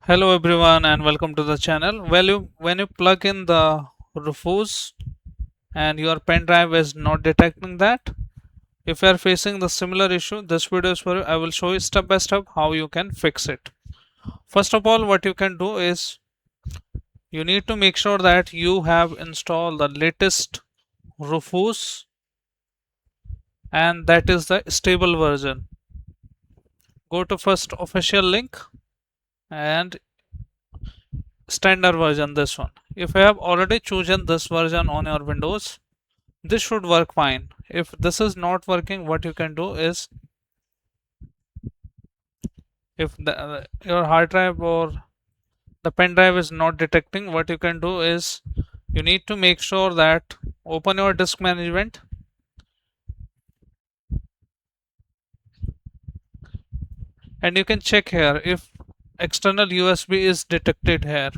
Hello everyone and welcome to the channel. When you plug in the Rufus and your pen drive is not detecting that, if you are facing the similar issue, this video is for you. I will show you step by step how you can fix it. First of all, what you can do is you need to make sure that you have installed the latest Rufus and that is the stable version. Go to first official link and standard version, this one. If you have already chosen this version on your Windows, this should work fine. If this is not working, what you can do is, if your hard drive or the pen drive is not detecting, what you can do is you need to make sure that open your disk management and you can check here if external USB is detected here.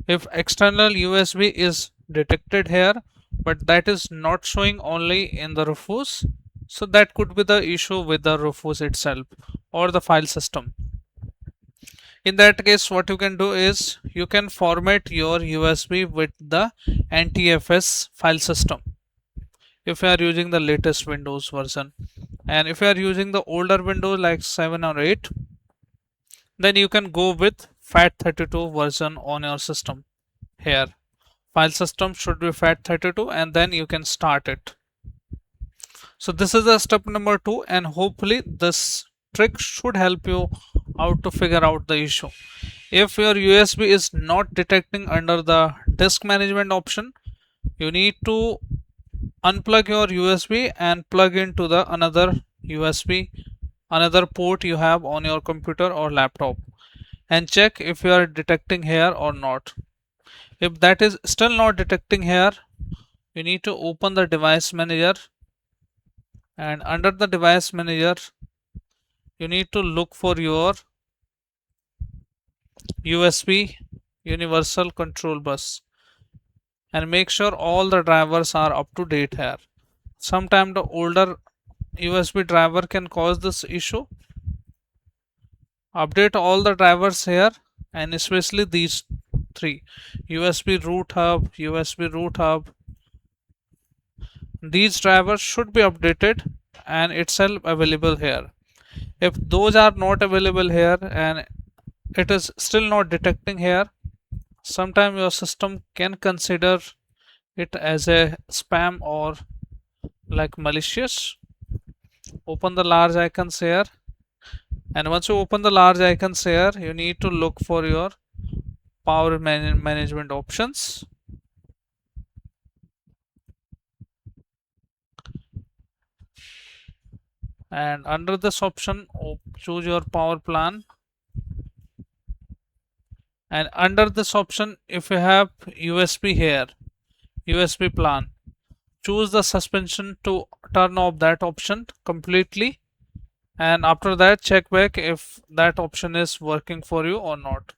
If external USB is detected here but that is not showing only in the Rufus, so that could be the issue with the Rufus itself or the file system. In that case, what you can do is you can format your USB with the NTFS file system if you are using the latest Windows version, and if you are using the older Windows like 7 or 8, then you can go with FAT32 version on your system. Here file system should be FAT32 and then you can start it. So this is the step number 2 and hopefully this trick should help you out to figure out the issue. If your USB is not detecting under the disk management option, you need to unplug your USB and plug into the another USB, another port you have on your computer or laptop, and check if you are detecting here or not. If that is still not detecting here, you need to open the device manager, and under the device manager you need to look for your USB universal control bus and make sure all the drivers are up to date here. Sometimes the older USB driver can cause this issue. Update all the drivers here and especially these three: USB root hub, USB root hub. These drivers should be updated and itself available here. If those are not available here and it is still not detecting here, sometimes your system can consider it as a spam or like malicious. Open the large icons here, and once you open the large icons here, you need to look for your power management options, and under this option choose your power plan, and under this option if you have USB here, USB plan, choose the suspension to turn off that option completely, and after that check back if that option is working for you or not.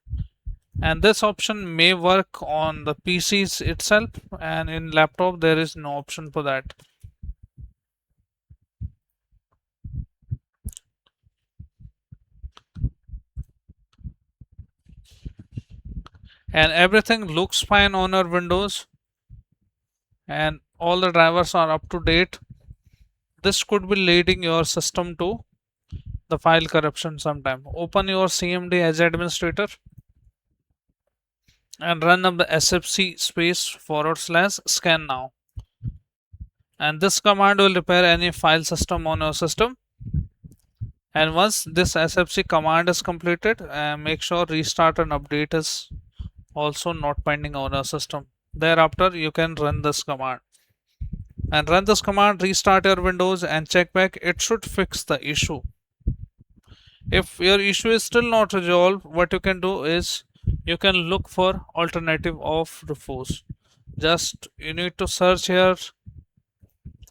And this option may work on the PCs itself, and in laptop there is no option for that. And everything looks fine on your Windows and all the drivers are up to date, this could be leading your system to the file corruption sometime. Open your CMD as administrator and run up the sfc space /scan now, and this command will repair any file system on your system. And once this sfc command is completed, make sure restart and update is also not pending on our system. Thereafter you can run this command, and run this command, restart your Windows and check back. It should fix the issue. If your issue is still not resolved, what you can do is you can look for alternative of Rufus. Just you need to search here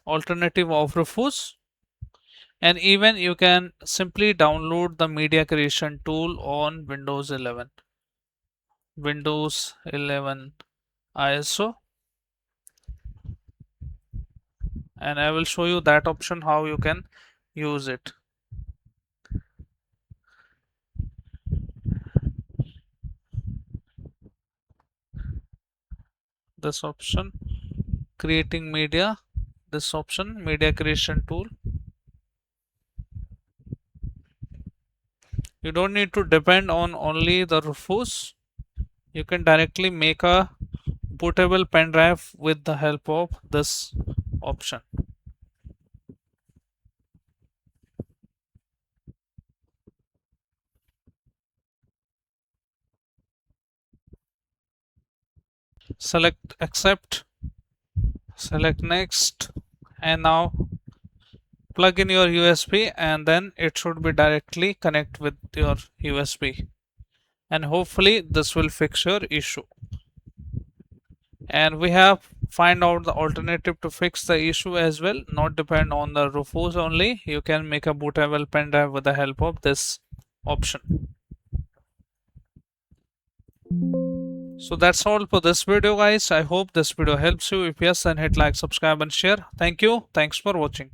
alternative of Rufus, and even you can simply download the media creation tool on Windows 11, Windows 11 ISO, and I will show you that option how you can use it. this option, creating media, this option, media creation tool. You don't need to depend on only the Rufus. You can directly make a bootable pen drive with the help of this option. Select accept, select next, and now plug in your USB, and then it should be directly connect with your USB, and hopefully this will fix your issue. And we have find out the alternative to fix the issue as well, not depend on the Rufus only. You can make a bootable pen drive with the help of this option. So that's all for this video, guys. I hope this video helps you. If yes, then hit like, subscribe and share. Thank you. Thanks for watching.